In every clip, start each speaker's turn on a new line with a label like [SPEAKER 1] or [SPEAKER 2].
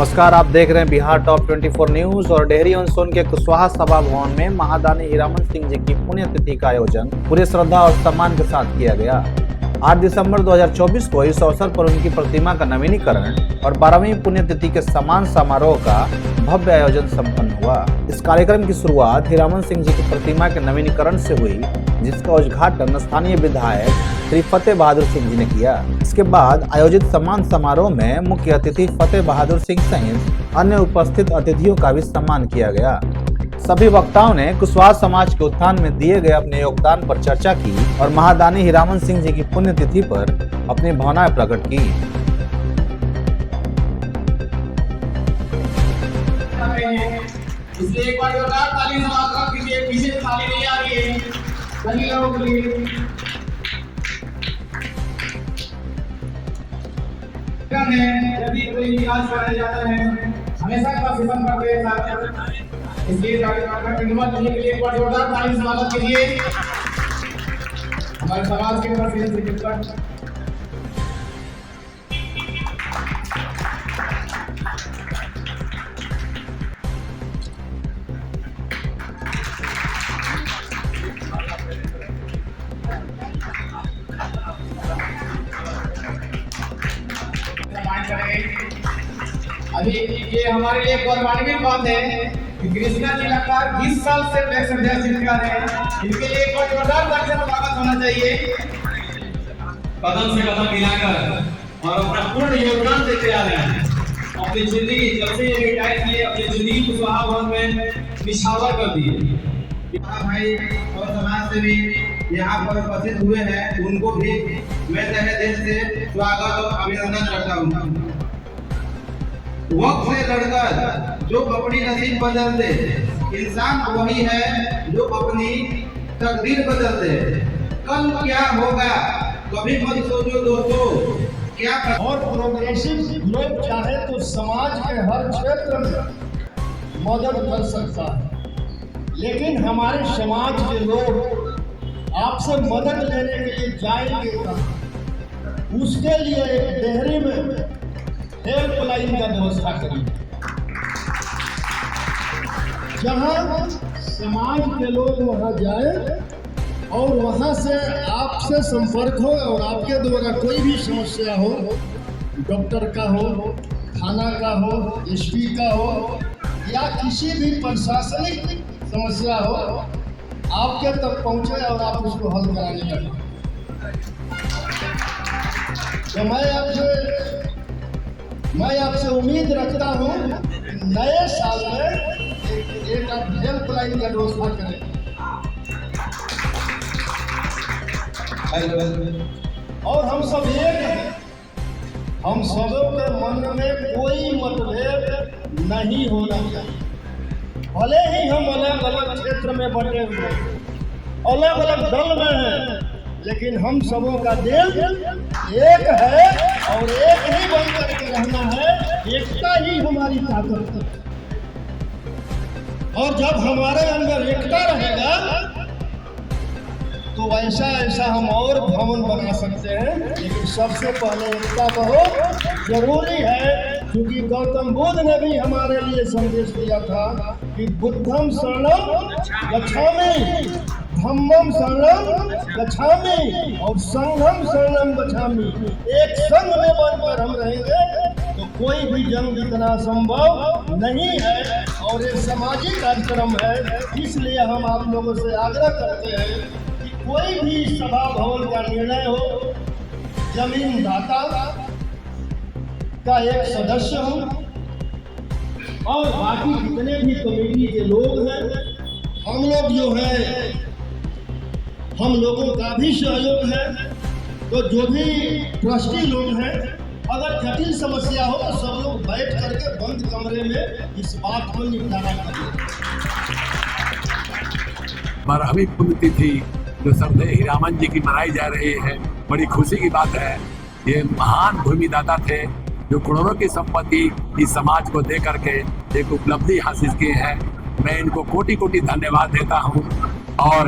[SPEAKER 1] नमस्कार, आप देख रहे हैं बिहार टॉप 24 न्यूज। और डेहरी ऑन सोन के कुशवाहा सभा भवन में महादानी हीरामन सिंह जी की पुण्यतिथि का आयोजन पूरे श्रद्धा और सम्मान के साथ किया गया। 8 दिसंबर 2024 को इस अवसर पर उनकी प्रतिमा का नवीनीकरण और 12वीं पुण्यतिथि के सम्मान समारोह का भव्य आयोजन संपन्न हुआ। इस कार्यक्रम की शुरुआत हीरामन सिंह जी की प्रतिमा के नवीनीकरण से हुई, जिसका उद्घाटन स्थानीय विधायक श्री फतेह बहादुर सिंह जी ने किया। इसके बाद आयोजित सम्मान समारोह में मुख्य अतिथि फतेह बहादुर सिंह सहित अन्य उपस्थित अतिथियों का भी सम्मान किया गया। सभी वक्ताओं ने कुशवाहा समाज के उत्थान में दिए गए अपने योगदान पर चर्चा की और महादानी हीरामन सिंह जी की पुण्यतिथि पर अपनी भावनाएं प्रकट की।
[SPEAKER 2] इसलिए एक बार जोरदार ताली से स्वागत कीजिए। पीछे से ताली नहीं आ रही है, सभी लोगों के लिए। यदि कोई विकास कराया जाता है, हमेशा का सिस्टम करते हैं साथ। इसलिए कार्यक्रम का खिदमत करने के लिए एक बार जोरदार ताली से स्वागत कीजिए हमारे समाज के प्रसिद्ध शिक्षक अभी ये हमारे लिए गौरवान्वित बात है कि कृष्णा जी लगातार 20 साल से टैक्स अध्यक्ष जिनका है, इनके लिए एक बार जोरदार ताली से स्वागत होना चाहिए। कदम से कदम मिलाकर और अपना पूर्ण योगदान देते आ रहे हैं। अपनी जिंदगी जब से ये रिटायर किए, अपनी जिंदगी को कुशवाहा भवन में निछावर कर दिए। भाई और समाज से भी यहाँ पर उपस्थित हुए हैं, उनको भी मैं तहे दिल से स्वागत और अभिनंदन करता हूँ। वक्त से लड़कर जो अपनी नसीब बदल दे, इंसान वही है जो अपनी तकदीर बदल दे। कल क्या होगा कभी मत सोचो दोस्तों, क्या
[SPEAKER 3] और प्रोग्रेसिव लोग चाहे तो समाज के हर क्षेत्र में मदद कर सकता है, लेकिन हमारे समाज के लोग आपसे मदद लेने के लिए जाएंगे कहाँ? उसके लिए एक डेहरी में हेल्पलाइन का व्यवस्था करिए, जहां समाज के लोग वहां जाए और वहां से आपसे संपर्क हो और आपके द्वारा कोई भी समस्या हो, डॉक्टर का हो, थाना का हो, एसपी का हो या किसी भी प्रशासनिक समस्या हो, आपके तक पहुंचे और आप उसको हल कराने लगे। तो मैं आपसे उम्मीद रखता हूँ नए साल में एक हेल्पलाइन का व्यवस्था करें और हम सब एक हैं। हम सबों के मन में कोई मतभेद नहीं होना चाहिए। भले ही हम अलग अलग क्षेत्र में बटे हुए, अलग अलग दल में हैं, लेकिन हम सबों का दिल एक है और एक ही बन करके रहना है। एकता ही हमारी ताकत है और जब हमारे अंदर एकता रहेगा तो ऐसा हम और भवन बना सकते हैं। लेकिन सबसे पहले एकता बहुत जरूरी है, क्योंकि गौतम बुद्ध ने भी हमारे लिए संदेश दिया था कि बुद्धम शरणम गच्छामि, धम्मम शरणम गच्छामि और संघम शरणम गच्छामि। एक संघ में बनकर हम रहेंगे तो कोई भी जंग जितना संभव नहीं है और ये सामाजिक कार्यक्रम है। इसलिए हम आप लोगों से आग्रह करते हैं कि कोई भी सभा भवन का निर्णय हो, जमीन दाता का एक सदस्य हो और बाकी जितने भी कमेटी के लोग हैं, हम लोग जो है हम लोगों का भी सहयोग है। तो जो भी ट्रस्टी लोग हैं, अगर जटिल समस्या हो तो सब लोग बैठ करके बंद कमरे में इस बात को निपटारा करें।
[SPEAKER 4] 12वीं पुण्यतिथि जो श्रद्धेय हीरामन जी की मनाई जा रही है, बड़ी खुशी की बात है। ये महान भूमिदाता थे जो करोड़ों की संपत्ति इस समाज को दे करके एक उपलब्धि हासिल की है। मैं इनको कोटि कोटि धन्यवाद देता हूँ और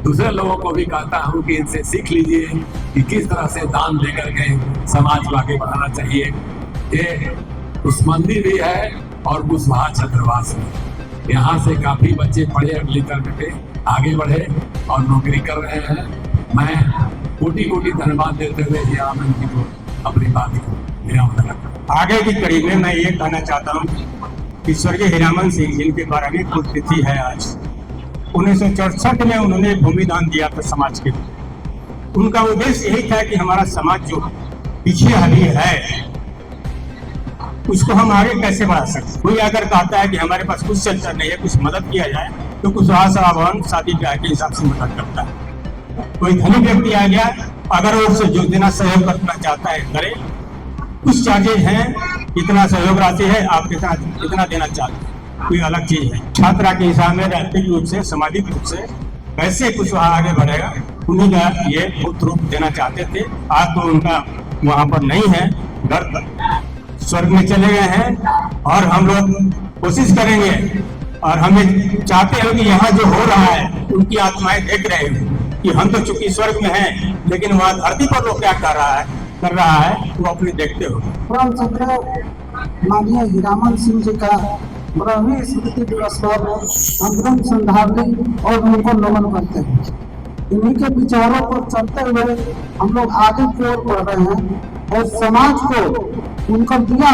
[SPEAKER 4] दूसरे लोगों को भी कहता हूँ कि इनसे सीख लीजिए कि किस तरह से दान देकर के समाज को आगे बढ़ाना चाहिए। ये उस मंदिर भी है और कुशवाहा छात्रावास भी। यहाँ से काफी बच्चे पढ़े लिख करके आगे बढ़े और नौकरी कर रहे हैं। मैं कोटि कोटि धन्यवाद देते हुए हीरामन जी को अपनी बात को विराम देता हूं।
[SPEAKER 5] आगे की कड़ी में मैं ये कहना चाहता हूँ कि स्वर्गीय हीरामन सिंह जिनकी 12वीं पुण्यतिथि है आज, 1964 में उन्होंने भूमिदान दिया था समाज के लिए। उनका उद्देश्य यही था कि हमारा समाज जो पीछे हावी है उसको हम आगे कैसे बढ़ा सकते। कोई अगर कहता है कि हमारे पास कुछ सेंटर नहीं है, कुछ मदद किया जाए, तो कुशवाहा सभा भवन शादी ब्याह के हिसाब से मदद करता है। कोई धनी व्यक्ति आ गया, अगर वो उससे जो देना सहयोग करना चाहता है करे। कुछ चार्जेज हैं, इतना सहयोग राशि है, आप कितना देना चाहते हैं, कोई अलग चीज है। छात्रा के हिसाब में राजनीतिक रूप से, सामाजिक रूप से कैसे कुशवाहा आगे बढ़ेगा, उन्हीं का ये मूर्त रूप देना चाहते थे। आज तो उनका वहाँ पर नहीं है, घर स्वर्ग में चले गए हैं। और हम लोग कोशिश करेंगे और हमें चाहते हैं कि यहाँ जो हो रहा है उनकी आत्माएं देख रहे हैं कि हम तो चूंकि स्वर्ग में हैं, लेकिन वहाँ धरती पर लोग क्या कर रहा है वो अपने देखते हो।
[SPEAKER 6] परम श्रद्धेय माननीय हीरामन सिंह जी का 12वीं स्मृति दिवस पर अंतरंग श्रद्धांजलि और उनको नमन करते हैं। इन्हीं के विचारों पर चलते हुए हम लोग आगे की ओर बढ़ रहे हैं और समाज को उनका दिया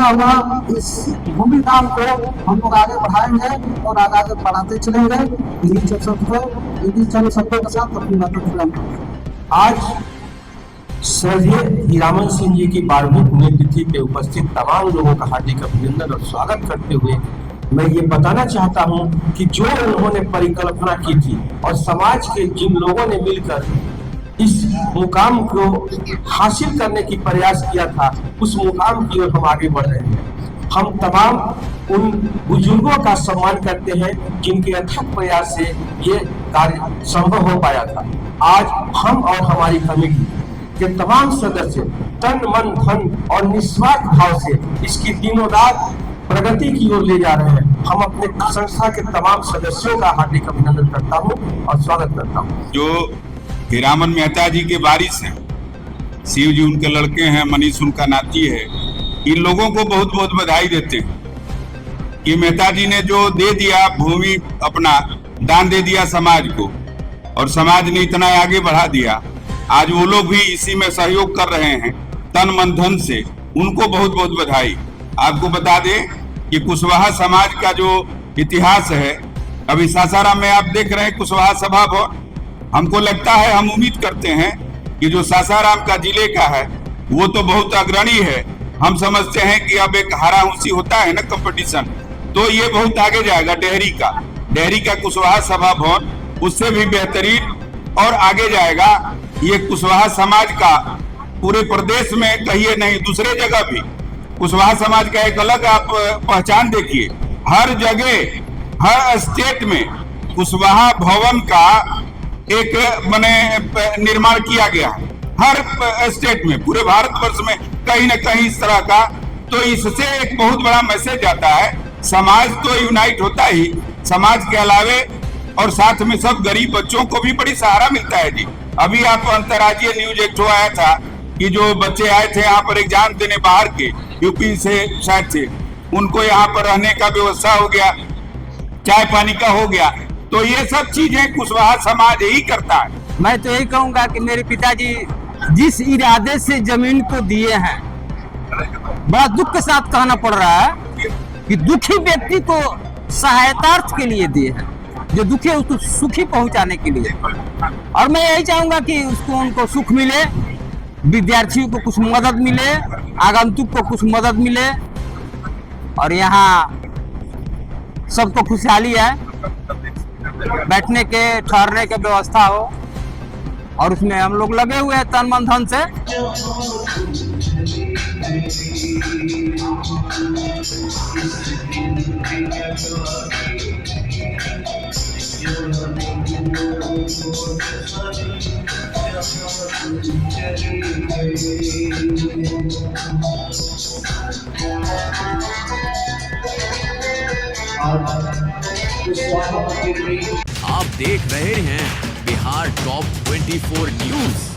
[SPEAKER 6] हुआ इस भूमिदान को हम लोग आगे बढ़ाएंगे और आगे बढ़ाते चलेंगे। इन्हीं चंद शब्दों के साथ अपनी बातों को
[SPEAKER 5] आज स्वर्गीय हीरामन सिंह जी की 12वीं पुण्यतिथि पे उपस्थित तमाम लोगों का हार्दिक अभिनंदन और स्वागत करते हुए मैं ये बताना चाहता हूँ कि जो उन्होंने परिकल्पना की थी और समाज के जिन लोगों ने मिलकर इस मुकाम को हासिल करने की प्रयास किया था, उस मुकाम की ओर हम आगे बढ़ रहे हैं। हम तमाम उन बुजुर्गों का सम्मान करते हैं जिनके अथक प्रयास से ये कार्य संभव हो पाया था। आज हम और हमारी कमेटी के तमाम सदस्य तन मन धन और निस्वार्थ भाव से इसकी दिनों रात प्रगति की ओर ले जा रहे हैं। हम अपने संस्था के तमाम सदस्यों का हार्दिक अभिनंदन करता हूँ और स्वागत करता हूँ।
[SPEAKER 7] जो हीरामन मेहता जी के वारिस हैं, शिव जी उनके लड़के हैं, मनीष उनका नाती है, इन लोगों को बहुत बहुत बधाई देते हैं कि मेहता जी ने जो दे दिया भूमि, अपना दान दे दिया समाज को और समाज ने इतना आगे बढ़ा दिया। आज वो लोग भी इसी में सहयोग कर रहे हैं तन मन धन से, उनको बहुत बहुत बधाई। आपको बता दें कि कुशवाहा समाज का जो इतिहास है, अभी सासाराम में आप देख रहे हैं कुशवाहा सभा भवन। हमको लगता है, हम उम्मीद करते हैं कि जो सासाराम का जिले का है वो तो बहुत अग्रणी है। हम समझते हैं कि अब एक हाराहुसी होता है ना कंपटीशन, तो ये बहुत आगे जाएगा। डेहरी का कुशवाहा सभा भवन उससे भी बेहतरीन और आगे जाएगा। ये कुशवाहा समाज का पूरे प्रदेश में कहिए नहीं, दूसरे जगह भी कुशवाहा समाज का एक अलग आप पहचान देखिए। हर जगह, हर स्टेट में कुशवाहा भवन का एक निर्माण किया गया है। हर स्टेट में, पूरे भारतवर्ष में कहीं न कहीं इस तरह का। तो इससे एक बहुत बड़ा मैसेज जाता है, समाज तो यूनाइट होता ही, समाज के अलावे और साथ में सब गरीब बच्चों को भी बड़ी सहारा मिलता है जी। अभी आप अंतर्राज्यीय न्यूज एक ठो आया था कि जो बच्चे आए थे यहाँ पर एग्जाम देने बाहर के, यूपी से शायद थे, उनको यहाँ पर रहने का व्यवस्था हो गया, चाय पानी का हो गया। तो ये सब चीजें कुशवाहा समाज ही करता है।
[SPEAKER 8] मैं तो यही कहूँगा कि मेरे पिताजी जिस इरादे से जमीन को दिए हैं, बड़ा दुख के साथ कहना पड़ रहा है कि दुखी व्यक्ति को सहायतार्थ के लिए दिए हैं, जो दुखी है उसको सुखी पहुंचाने के लिए। और मैं यही चाहूंगा कि उनको सुख मिले, विद्यार्थियों को कुछ मदद मिले, आगंतुक को कुछ मदद मिले और यहाँ सबको खुशहाली है, बैठने के ठहरने की व्यवस्था हो और उसमें हम लोग लगे हुए हैं तन मन धन से।
[SPEAKER 9] आप देख रहे हैं बिहार टॉप 24 न्यूज।